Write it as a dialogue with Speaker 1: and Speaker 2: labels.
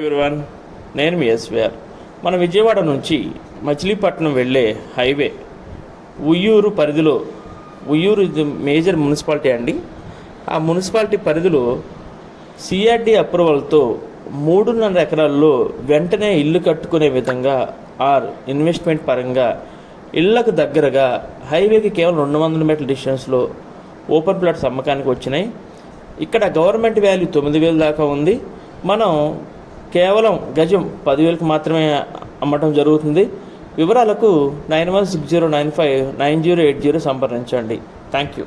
Speaker 1: Everyone, నేను మీ SVR. మన విజయవాడ నుంచి మచిలీపట్నం వెళ్ళే హైవే ఉయ్యూరు పరిధిలో, ఉయ్యూరు ఇది మేజర్ మున్సిపాలిటీ అండి. ఆ మున్సిపాలిటీ పరిధిలో సిఆర్డి అప్రూవల్తో 3.5 ఎకరాల్లో వెంటనే ఇల్లు కట్టుకునే విధంగా ఆర్ ఇన్వెస్ట్మెంట్ పరంగా ఇళ్లకు దగ్గరగా హైవేకి కేవలం 200 మీటర్ల డిస్టెన్స్లో ఓపెన్ ప్లాట్స్ అమ్మకానికి వచ్చినాయి. ఇక్కడ గవర్నమెంట్ వాల్యూ 9,000 దాకా ఉంది. మనం కేవలం గజం 10,000కి మాత్రమే అమ్మటం జరుగుతుంది. వివరాలకు 9160959080 సంప్రదించండి. Thank you.